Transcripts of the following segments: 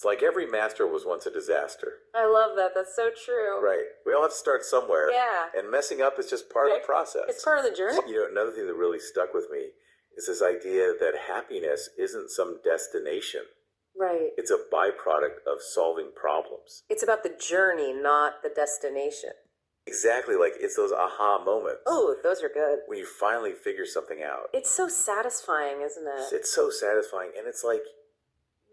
It's like every master was once a disaster. I love that. That's so true. Right. We all have to start somewhere. Yeah. And messing up is just part of the process. It's part of the journey. You know, another thing that really stuck with me is this idea that happiness isn't some destination. Right. It's a byproduct of solving problems. It's about the journey, not the destination. Exactly, like it's those aha moments. Oh, those are good. When you finally figure something out. It's so satisfying, isn't it? It's so satisfying, and it's like,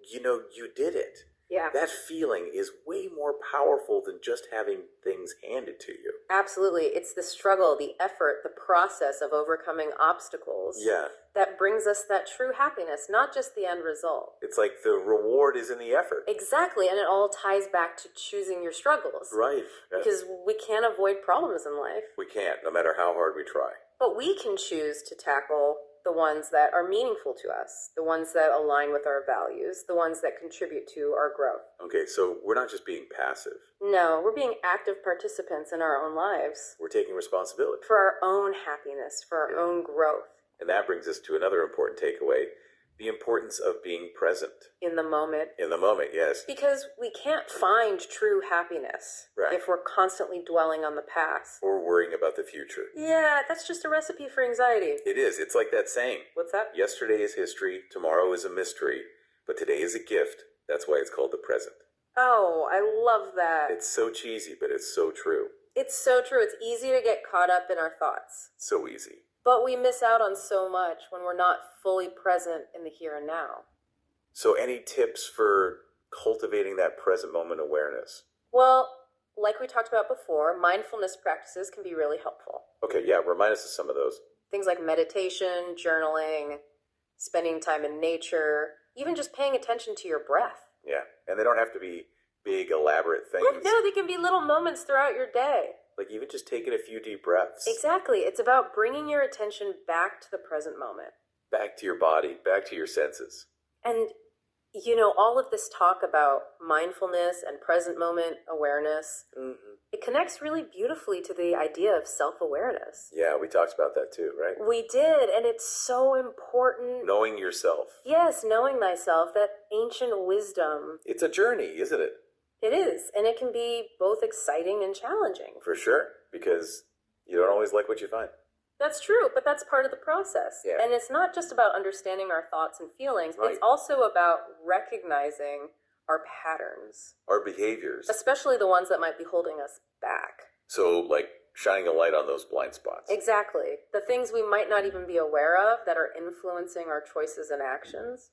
you know, you did it. Yeah. That feeling is way more powerful than just having things handed to you. Absolutely. It's the struggle, the effort, the process of overcoming obstacles. Yeah. That brings us that true happiness, not just the end result. It's like the reward is in the effort. Exactly. And it all ties back to choosing your struggles. Right. Because we can't avoid problems in life. We can't, no matter how hard we try. But we can choose to tackle the ones that are meaningful to us, the ones that align with our values, the ones that contribute to our growth. Okay, so we're not just being passive. No, we're being active participants in our own lives. We're taking responsibility. For our own happiness, for our own growth. And that brings us to another important takeaway, the importance of being present. In the moment. In the moment, yes. Because we can't find true happiness if we're constantly dwelling on the past. Or worrying about the future. Yeah, that's just a recipe for anxiety. It is. It's like that saying. What's that? Yesterday is history, tomorrow is a mystery, but today is a gift. That's why it's called the present. Oh, I love that. It's so cheesy, but it's so true. It's so true. It's easy to get caught up in our thoughts. So easy. But we miss out on so much when we're not fully present in the here and now. So any tips for cultivating that present moment awareness? Well, like we talked about before, mindfulness practices can be really helpful. Okay, yeah, remind us of some of those. Things like meditation, journaling, spending time in nature, even just paying attention to your breath. Yeah, and they don't have to be big, elaborate things. No, they can be little moments throughout your day. Like even just taking a few deep breaths. Exactly. It's about bringing your attention back to the present moment. Back to your body, back to your senses. And, you know, all of this talk about mindfulness and present moment awareness, it connects really beautifully to the idea of self-awareness. Yeah, we talked about that too, right? We did, and it's so important. Knowing yourself. Yes, knowing thyself, that ancient wisdom. It's a journey, isn't it? It is, and it can be both exciting and challenging. For sure, because you don't always like what you find. That's true, but that's part of the process. Yeah. And it's not just about understanding our thoughts and feelings. Right. It's also about recognizing our patterns. Our behaviors. Especially the ones that might be holding us back. So, like, shining a light on those blind spots. Exactly. The things we might not even be aware of that are influencing our choices and actions.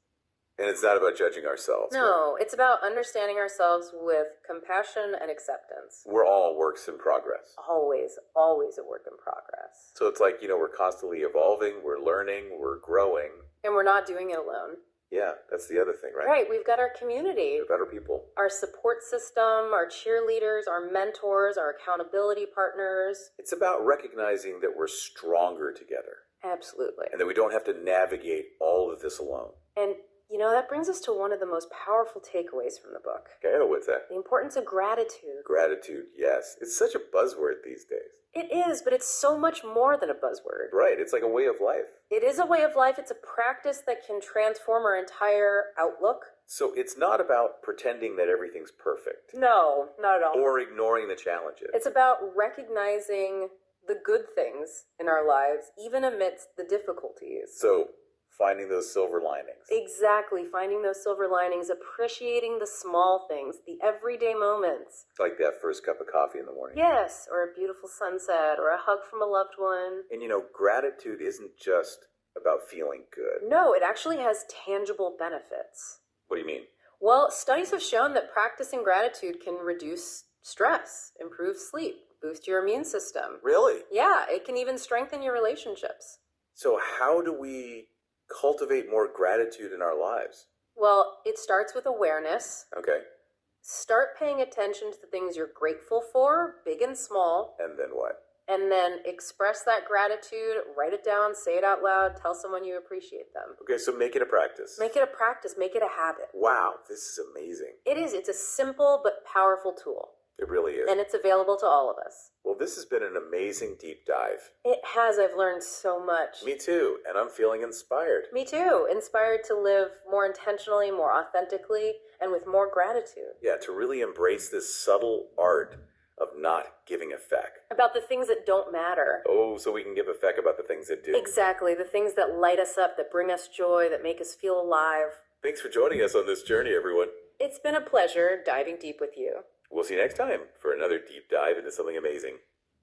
And it's not about judging ourselves. No, it's about understanding ourselves with compassion and acceptance. We're all works in progress. Always, always a work in progress. So it's like, you know, we're constantly evolving, we're learning, we're growing. And we're not doing it alone. Yeah, that's the other thing, right? Right, we've got our community. We're better people. Our support system, our cheerleaders, our mentors, our accountability partners. It's about recognizing that we're stronger together. Absolutely. And that we don't have to navigate all of this alone. And you know, that brings us to one of the most powerful takeaways from the book. Okay, what's that? The importance of gratitude. Gratitude, yes. It's such a buzzword these days. It is, but it's so much more than a buzzword. Right, it's like a way of life. It is a way of life. It's a practice that can transform our entire outlook. So it's not about pretending that everything's perfect. No, not at all. Or ignoring the challenges. It's about recognizing the good things in our lives, even amidst the difficulties. So, finding those silver linings. Exactly. Finding those silver linings, appreciating the small things, the everyday moments. Like that first cup of coffee in the morning. Yes, or a beautiful sunset, or a hug from a loved one. And you know, gratitude isn't just about feeling good. No, it actually has tangible benefits. What do you mean? Well, studies have shown that practicing gratitude can reduce stress, improve sleep, boost your immune system. Really? Yeah, it can even strengthen your relationships. So how do we cultivate more gratitude in our lives? Well, it starts with awareness. Okay. Start paying attention to the things you're grateful for, big and small. And then what? And then express that gratitude, write it down, say it out loud, tell someone you appreciate them. Okay, so make it a practice. Make it a practice, make it a habit. Wow, this is amazing. It is. It's a simple but powerful tool. It really is. And it's available to all of us. Well, this has been an amazing deep dive. It has. I've learned so much. Me too, and I'm feeling inspired. Me too. Inspired to live more intentionally, more authentically, and with more gratitude. Yeah, to really embrace this subtle art of not giving a feck. About the things that don't matter. Oh, so we can give a feck about the things that do. Exactly, the things that light us up, that bring us joy, that make us feel alive. Thanks for joining us on this journey, everyone. It's been a pleasure diving deep with you. We'll see you next time for another deep dive into something amazing.